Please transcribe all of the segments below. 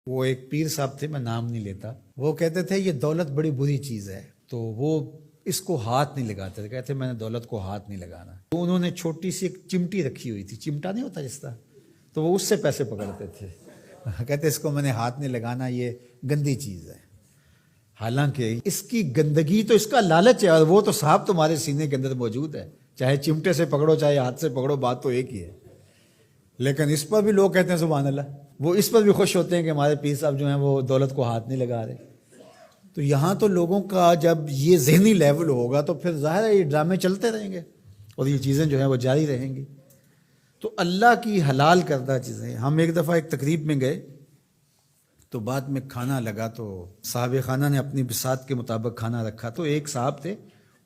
وہ ایک پیر صاحب تھے، میں نام نہیں لیتا، وہ کہتے تھے یہ دولت بڑی بری چیز ہے، تو وہ اس کو ہاتھ نہیں لگاتے تھے، کہتے میں نے دولت کو ہاتھ نہیں لگانا۔ تو انہوں نے چھوٹی سی ایک چمٹی رکھی ہوئی تھی، چمٹا نہیں ہوتا جس طرح، تو وہ اس سے پیسے پکڑتے تھے، کہتے اس کو میں نے ہاتھ نہیں لگانا، یہ گندی چیز ہے۔ حالانکہ اس کی گندگی تو اس کا لالچ ہے، اور وہ تو صاحب تمہارے سینے کے اندر موجود ہے، چاہے چمٹے سے پکڑو چاہے ہاتھ سے پکڑو، بات تو ایک ہی ہے۔ لیکن اس پر بھی لوگ کہتے ہیں سبحان اللہ، وہ اس پر بھی خوش ہوتے ہیں کہ ہمارے پیر صاحب جو ہیں وہ دولت کو ہاتھ نہیں لگا رہے۔ تو یہاں تو لوگوں کا جب یہ ذہنی لیول ہوگا تو پھر ظاہر ہے یہ ڈرامے چلتے رہیں گے اور یہ چیزیں جو ہیں وہ جاری رہیں گی۔ تو اللہ کی حلال کردہ چیزیں، ہم ایک دفعہ ایک تقریب میں گئے تو بعد میں کھانا لگا، تو صاحب خانہ نے اپنی بساط کے مطابق کھانا رکھا، تو ایک صاحب تھے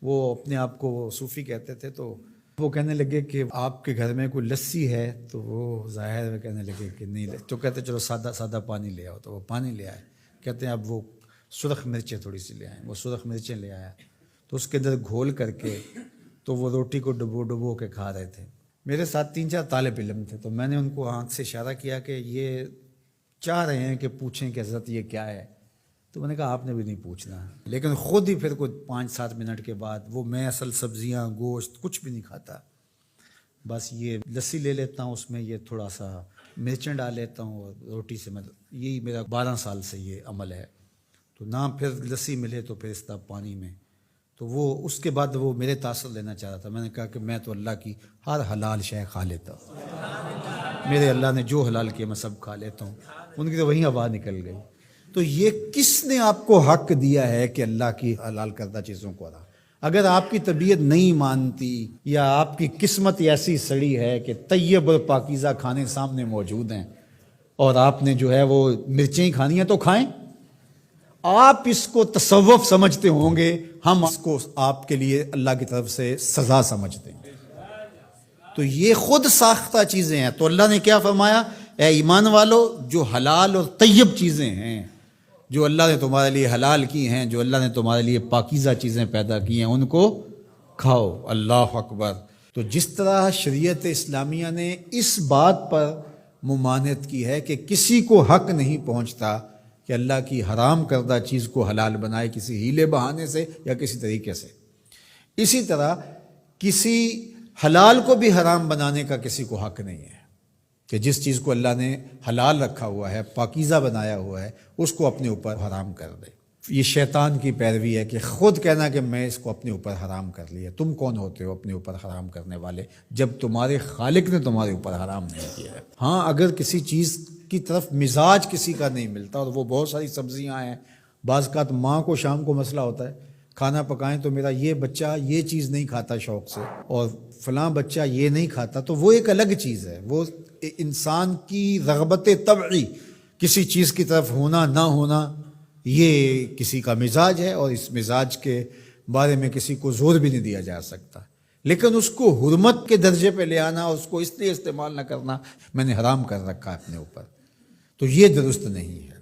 وہ اپنے آپ کو صوفی کہتے تھے، تو وہ کہنے لگے کہ آپ کے گھر میں کوئی لسی ہے، تو وہ ظاہر میں کہنے لگے کہ نہیں، تو کہتے چلو سادہ سادہ پانی لے آؤ، تو وہ پانی لے آئے، کہتے ہیں اب وہ سرخ مرچیں تھوڑی سی لے آئیں، وہ سرخ مرچیں لے آیا، تو اس کے اندر گھول کر کے تو وہ روٹی کو ڈبو ڈبو کے کھا رہے تھے۔ میرے ساتھ 3-4 طالب علم تھے، تو میں نے ان کو آنکھ سے اشارہ کیا کہ یہ چاہ رہے ہیں کہ پوچھیں کہ حضرت یہ کیا ہے، تو میں نے کہا آپ نے بھی نہیں پوچھنا، لیکن خود ہی پھر کوئی 5-7 منٹ کے بعد وہ میں اصل سبزیاں گوشت کچھ بھی نہیں کھاتا، بس یہ لسی لے لیتا ہوں، اس میں یہ تھوڑا سا مرچیں ڈال لیتا ہوں اور روٹی سے میں، یہی میرا 12 سال سے یہ عمل ہے، تو نہ پھر لسی ملے تو پھر اس طرح پانی میں۔ تو وہ اس کے بعد وہ میرے تاثر لینا چاہ رہا تھا، میں نے کہا کہ میں تو اللہ کی ہر حلال شے کھا لیتا ہوں، میرے اللہ نے جو حلال کیا میں سب کھا لیتا ہوں، ان کی تو وہیں ہوا نکل گئی۔ تو یہ کس نے آپ کو حق دیا ہے کہ اللہ کی حلال کردہ چیزوں کو حرام؟ اگر آپ کی طبیعت نہیں مانتی یا آپ کی قسمت ایسی سڑی ہے کہ طیب اور پاکیزہ کھانے سامنے موجود ہیں اور آپ نے جو ہے وہ مرچیں ہی کھانی ہیں تو کھائیں، آپ اس کو تصوف سمجھتے ہوں گے، ہم اس کو آپ کے لیے اللہ کی طرف سے سزا سمجھتے ہیں۔ تو یہ خود ساختہ چیزیں ہیں، تو اللہ نے کیا فرمایا؟ اے ایمان والو، جو حلال اور طیب چیزیں ہیں، جو اللہ نے تمہارے لیے حلال کی ہیں، جو اللہ نے تمہارے لیے پاکیزہ چیزیں پیدا کی ہیں، ان کو کھاؤ۔ اللہ اکبر۔ تو جس طرح شریعت اسلامیہ نے اس بات پر ممانعت کی ہے کہ کسی کو حق نہیں پہنچتا کہ اللہ کی حرام کردہ چیز کو حلال بنائے کسی ہیلے بہانے سے یا کسی طریقے سے، اسی طرح کسی حلال کو بھی حرام بنانے کا کسی کو حق نہیں ہے کہ جس چیز کو اللہ نے حلال رکھا ہوا ہے، پاکیزہ بنایا ہوا ہے، اس کو اپنے اوپر حرام کر دے۔ یہ شیطان کی پیروی ہے کہ خود کہنا کہ میں اس کو اپنے اوپر حرام کر لیا۔ تم کون ہوتے ہو اپنے اوپر حرام کرنے والے جب تمہارے خالق نے تمہارے اوپر حرام نہیں کیا ہے؟ ہاں، اگر کسی چیز کی طرف مزاج کسی کا نہیں ملتا، اور وہ بہت ساری سبزیاں ہیں، بعض اوقات ماں کو شام کو مسئلہ ہوتا ہے کھانا پکائیں تو میرا یہ بچہ یہ چیز نہیں کھاتا شوق سے اور فلاں بچہ یہ نہیں کھاتا، تو وہ ایک الگ چیز ہے، وہ انسان کی رغبت طبعی کسی چیز کی طرف ہونا نہ ہونا، یہ کسی کا مزاج ہے، اور اس مزاج کے بارے میں کسی کو زور بھی نہیں دیا جا سکتا، لیکن اس کو حرمت کے درجے پہ لے آنا، اس کو اس لیے استعمال نہ کرنا میں نے حرام کر رکھا ہے اپنے اوپر، تو یہ درست نہیں ہے۔